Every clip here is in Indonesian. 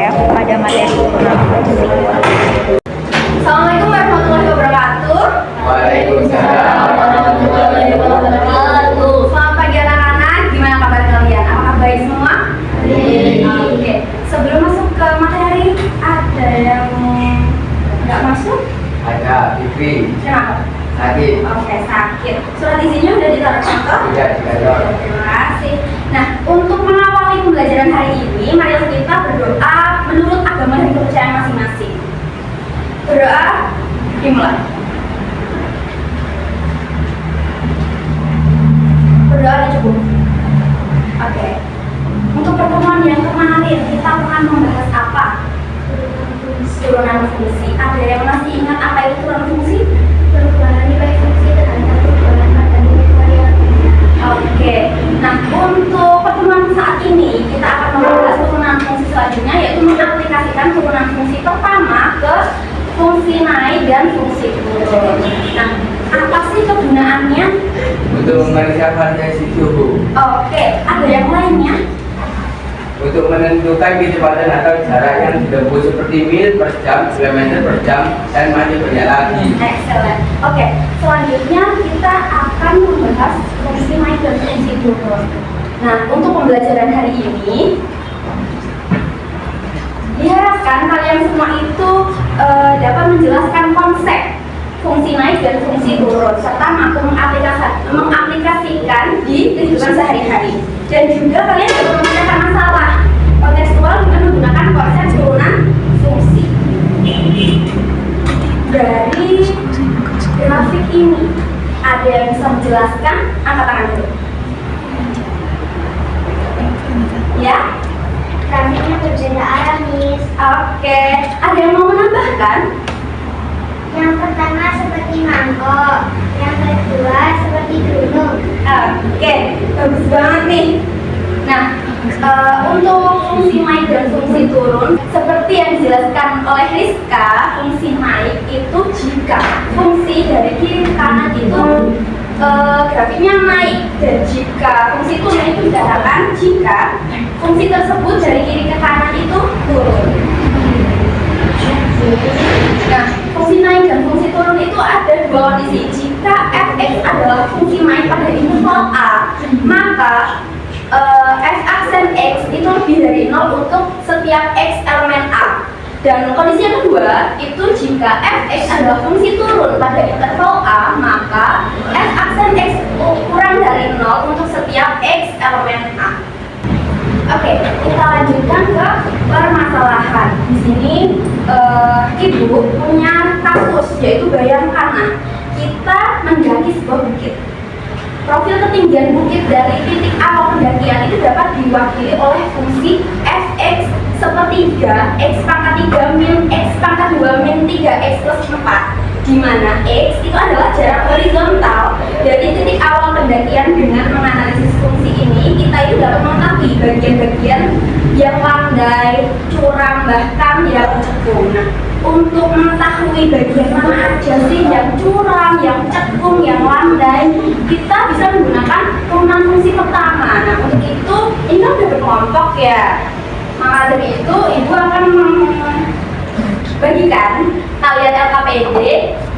ya pada materi turunan fungsi. Assalamualaikum warahmatullahi wabarakatuh. Waalaikumsalam warahmatullahi wabarakatuh. Selamat pagi anak-anak, gimana kabar kalian? Apakah baik semua? Oke, sebelum masuk ke materi, ada yang nggak masuk? Ada Fikri. Kenapa? Sakit. Oke, sakit. Surat izinnya udah ditaruh kantor? Tidak dikantor. Terima kasih. Nah, untuk mengawali pembelajaran hari ini, mari kita berdoa menurut agama dan kepercayaan masing-masing. Berdoa dimulai. Berdoa cukup. Oke. Untuk pertemuan yang kemarin kita akan membahas apa? Turunan fungsi. Ada yang masih ingat apa itu turunan fungsi? Perubahan nilai fungsi terhadap perubahan pada nilai variabelnya. Oke. Nah, untuk pertemuan saat ini kita akan membahas turunan fungsi selanjutnya, yaitu mengaplikasikan turunan fungsi pertama ke fungsi naik dan fungsi turun. Nah, apa sih kegunaannya? Untuk memeriksa variasi suhu. Oke, ada yang lainnya? Untuk menentukan kecepatan atau jarak yang ditempuh seperti mil per jam, kilometer per jam, dan masih banyak lagi. Excellent. Oke, selanjutnya kita akan membahas fungsi naik dan fungsi turun. Nah, untuk pembelajaran hari ini diharapkan kalian semua itu dapat menjelaskan konsep fungsi naik dan fungsi turun serta mampu mengaplikasikan di kehidupan sehari-hari. Dan juga kalian dapat memecahkan masalah kontekstual dengan menggunakan konsep turunan fungsi. Dari grafik ini, ada yang bisa menjelaskan? Angkat tangan dulu. Ya? Grafiknya berbeda arah, Miss. Oke. Ada yang mau menambahkan? Yang pertama seperti mangkok, yang kedua seperti gunung. Oke, bagus banget nih. Nah, untuk fungsi naik dan fungsi turun, seperti yang dijelaskan oleh Rizka, fungsi naik itu jika fungsi dari kiri ke kanan itu grafiknya naik, dan jika fungsi turun itu dikatakan jika fungsi tersebut dari kiri ke kanan itu turun. Nah, fungsi naik dan fungsi turun itu ada dua kondisi. Jika fx adalah fungsi naik pada interval a, maka f aksen x itu lebih dari 0 untuk setiap x elemen a. Dan kondisi yang kedua itu jika fx adalah fungsi turun pada interval a, maka f aksen x kurang dari 0 untuk setiap x elemen a. Oke, kita lanjutkan ke permasalahan. Di sini ibu punya kasus, yaitu bayangkan kita mendaki sebuah bukit. Profil ketinggian bukit dari titik awal pendakian itu dapat diwakili oleh fungsi fx sepertiga x pangkat 3 min x pangkat 2 min 3x plus 4, di mana x itu adalah jarak horizontal dari titik awal pendakian. Dengan menganalisis fungsi ini, kita itu dapat mengetahui bagian-bagian yang landai, curam, bahkan yang cekung. Nah, untuk mengetahui bagian mana aja sih yang curam, yang cekung, yang landai, kita bisa menggunakan turunan fungsi pertama. Nah, untuk itu ini kan udah berkelompok ya. Maka dari itu ibu akan membagikan kalian LKPD,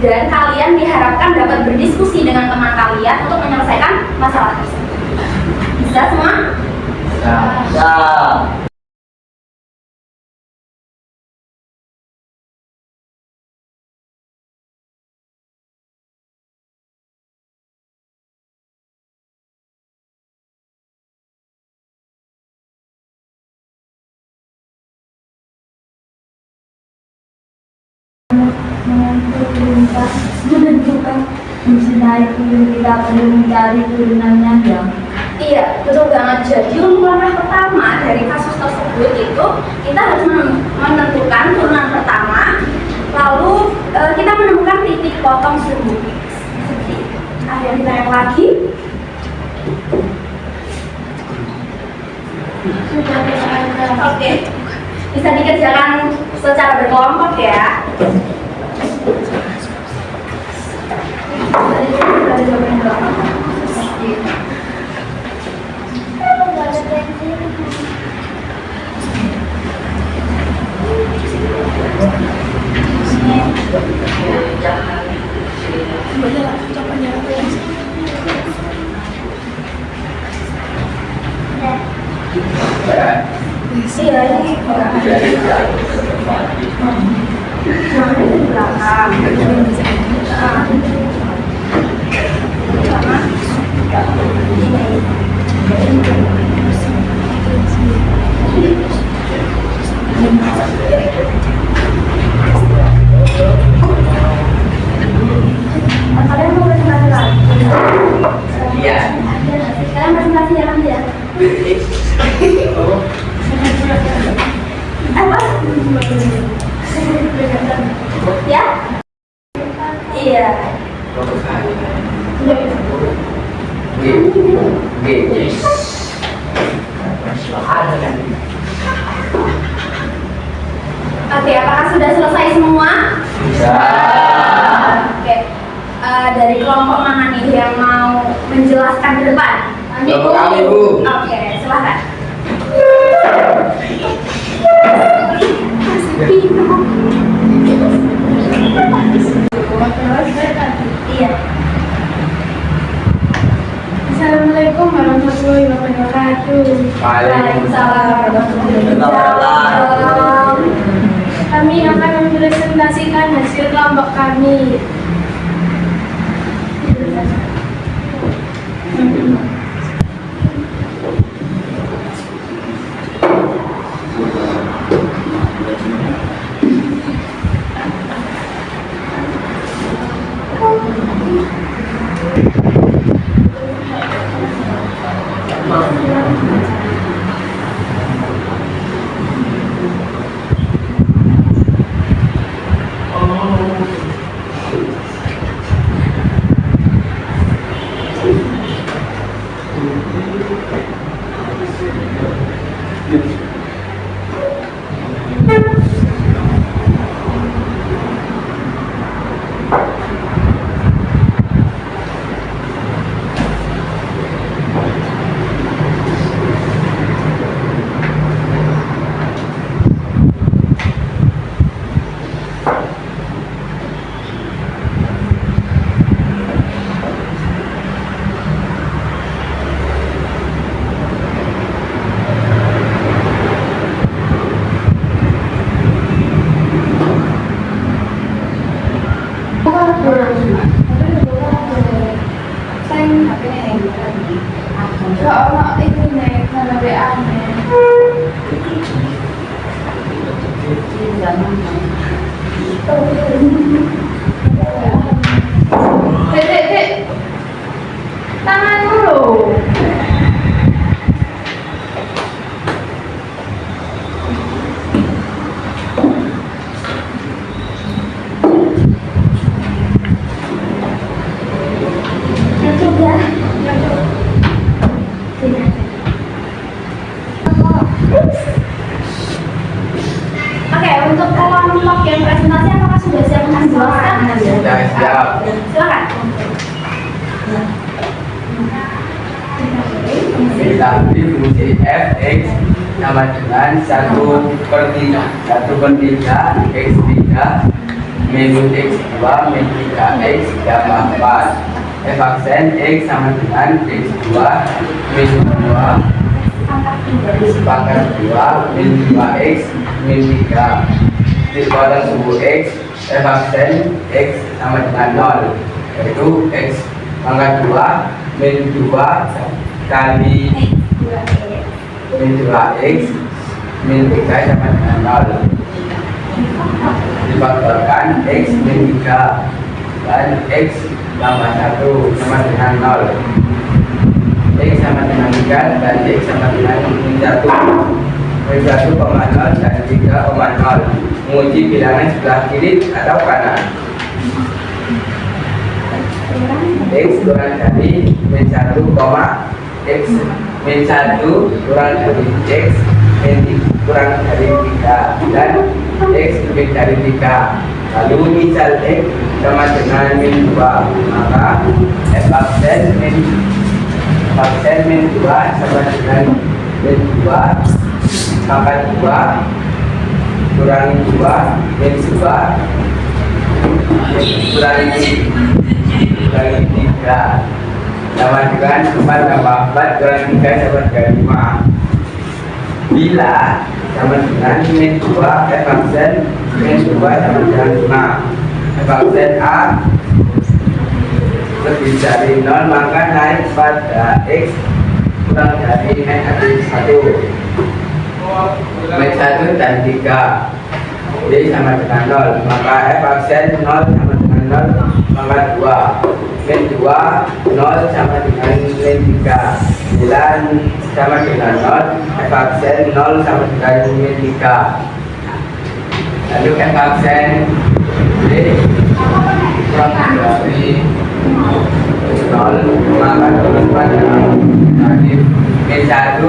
dan kalian diharapkan dapat berdiskusi dengan teman kalian untuk menyelesaikan masalah tersebut. Bisa semua? Bisa. Menentukan fungsi naik turun, kita perlu mencari turunannya ya. Iya, betul banget. Jadi untuk langkah pertama dari kasus tersebut itu kita harus menentukan turunan pertama, lalu kita menemukan titik potong suhu. Ada yang ditanya lagi? Oke, bisa dikerjakan secara berkelompok ya. Ada jawaban berapa? Kalian mau presentasi lagi? Iya. Kalian presentasi ya nanti ya? Apa? Ya? Iya. Oke, apakah sudah selesai semua? Oke. Dari kelompok mana nih yang mau menjelaskan ke depan? Kelompok kami, Bu. Oke, silakan. Iya. Assalamualaikum warahmatullahi wabarakatuh. Waalaikumsalam warahmatullahi wabarakatuh. Kami akan mempresentasikan hasil kelompok kami. Tanganmu loh. Cukup ya. Oke, untuk kelompok yang presentasi apakah sudah siap menjelaskan? Sudah siap. Silakan. Kita beri fungsi f(x) sama dengan 1/3 x3 minus x2 min 3x tambah 4. F aksen x sama dengan x2 min 2 pangkat 2 min 2x min 3 dikuatkan suku x. F aksen x sama dengan 0, yaitu x pangkat 2 min 2 kali min 2x min 3 sama dengan 0 difaktorkan x min 3 dan x tambah 1 sama dengan 0, x sama dengan 3 dan x sama dengan min 1 min 1,0 dan 3,0. Menguji bilangan sebelah kiri atau kanan. X kurang dari min 1, x min 1 kurang dari x min kurang dari 3 dan x lebih dari 3. Lalu misal x sama dengan min 2, maka f aksen min 2 sama dengan min 2 pangkat 2 kurangi 2 min 2 kurangi 3 sama dengan 4 tambah 4 kurangi 3 sama dengan 5. bila sama dengan min 2 f aksen min 2 sama dengan 5. F aksen A lebih dari 0 maka naik pada x kurang dari min 1. Min 1 dan 3 D sama dengan 0 maka f aksen 0 sama dengan 0 maka 2 min 2 0 sama dengan min 3 bila sama dengan 0 f aksen 0 sama dengan min 3 lalu f aksen D kurang dari 0 maka turun pada dari min 1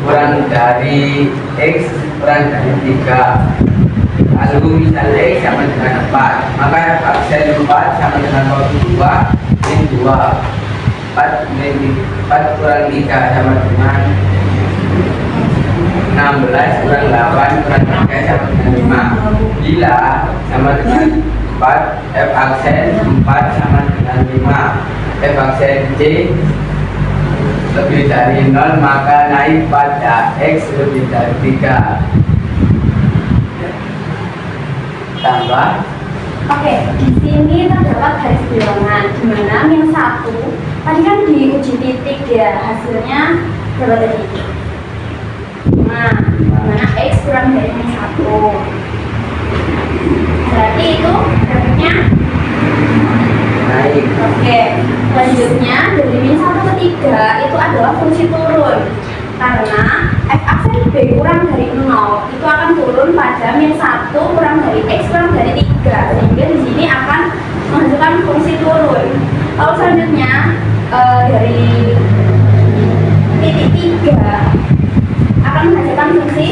kurang dari x kurang dari 3. Lalu misalnya x sama dengan 4 maka aksen 4 sama dengan 2 min 2 4 kurang 3 sama dengan 16 kurang 8 kurang 3 sama dengan 5. Bila sama dengan 4 f aksen 4 sama dengan 5 f aksen C lebih dari 0 maka naik pada x lebih dari 3 tambah. Oke, di sini terdapat garis bilangan di mana min 1 tadi kan diuji titik ya, hasilnya berapa tadi? 5, di mana x kurang dari min 1 berarti itu grafiknya Naik. oke, selanjutnya dari min 1 ke 3 itu adalah fungsi turun karena f aksen b kurang dari 0 itu akan turun pada min 1 kurang dari x kurang dari 3 sehingga di sini akan menghasilkan fungsi turun. Lalu selanjutnya dari titik 3 akan menghasilkan fungsi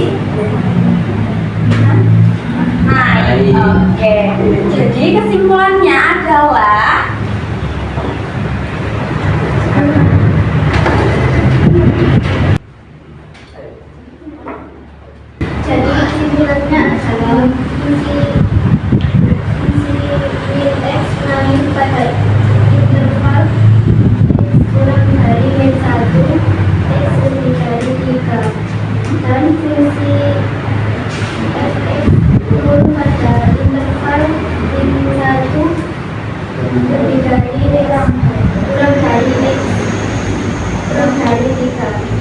naik. Oke, jadi kesimpulannya adalah Jadi kesimpulannya adalah fungsi min x naik pada interval x kurang dari min 1 x lebih dari 3 dan fungsi fx turun pada interval min 1 lebih dari kurang dari x kurang dari 3.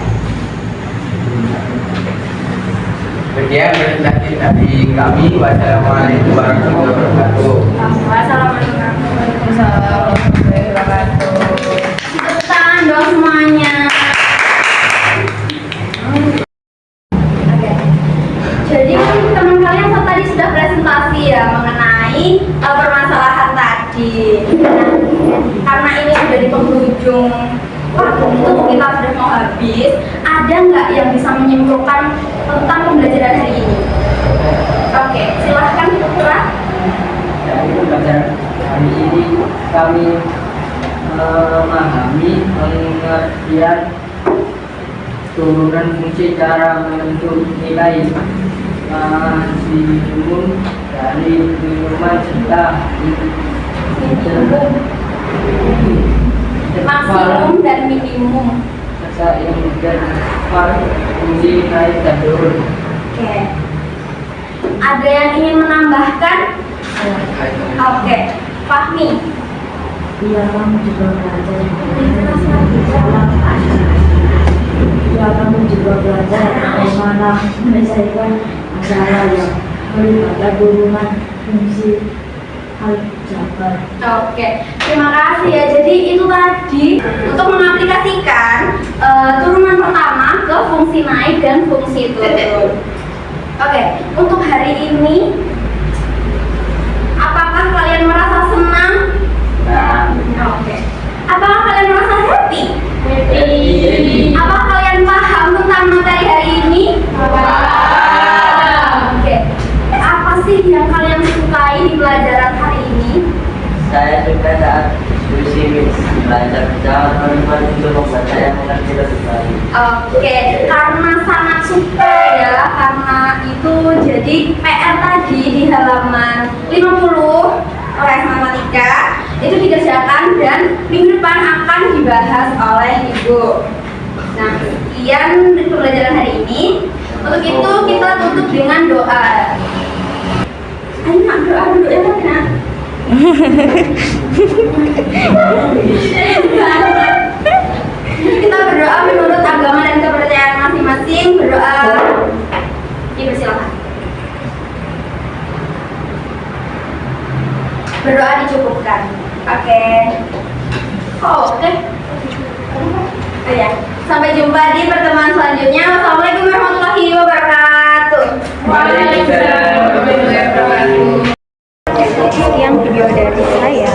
Sekian presentasi dari kami. Wassalamualaikum warahmatullahi wabarakatuh. Assalamualaikum warahmatullahi wabarakatuh. Tepuk tangan dong semuanya. Oke. Jadi teman kalian tadi sudah presentasi ya mengenai permasalahan tadi. Karena ini sudah di penghujung waktu, kita sudah mau habis. Ada nggak yang bisa menyimpulkan tentang pembelajaran hari ini? Oke, silahkan Putra. Dari pembelajaran hari ini kami memahami pengertian turunan fungsi cara menentu nilai maksimum dari minuman serta Maksimum dan minimum. serta interval fungsi naik dan turun. Oke. Ada yang ingin menambahkan? Oke, Fahmi. Iya, kamu juga belajar. Ya, kamu juga belajar bagaimana menyelesaikan masalah yang melibatkan hubungan fungsi aljabar. Oke, terima kasih ya. Jadi itu tadi untuk mengaplikasikan turunan pertama ke fungsi naik dan fungsi turun. Oke, untuk hari ini apakah kalian merasa senang? Oke. Apakah kalian merasa happy? Apakah kalian paham tentang materi hari ini? Oke. Apa sih yang kalian sukai di pelajaran hari ini? Saya juga saat diskusi belajar bersama teman-teman untuk membaca yang mengerti lebih baik. Oke, karena sangat suka ya, karena itu jadi PR tadi di halaman 50 oleh matematika itu dikerjakan dan minggu depan akan dibahas oleh Ibu. Nah, sekian pembelajaran hari ini. Untuk itu kita tutup dengan doa. Ayo nak doa dulu ya nak. Kita berdoa menurut agama dan kepercayaan masing-masing. Berdoa. Dipersilakan. Berdoa dicukupkan. Oke. Oh, oke. Oh ya. Sampai jumpa di pertemuan selanjutnya. Wassalamualaikum warahmatullahi wabarakatuh. Waalaikumsalam warahmatullahi wabarakatuh. Sekian video dari saya.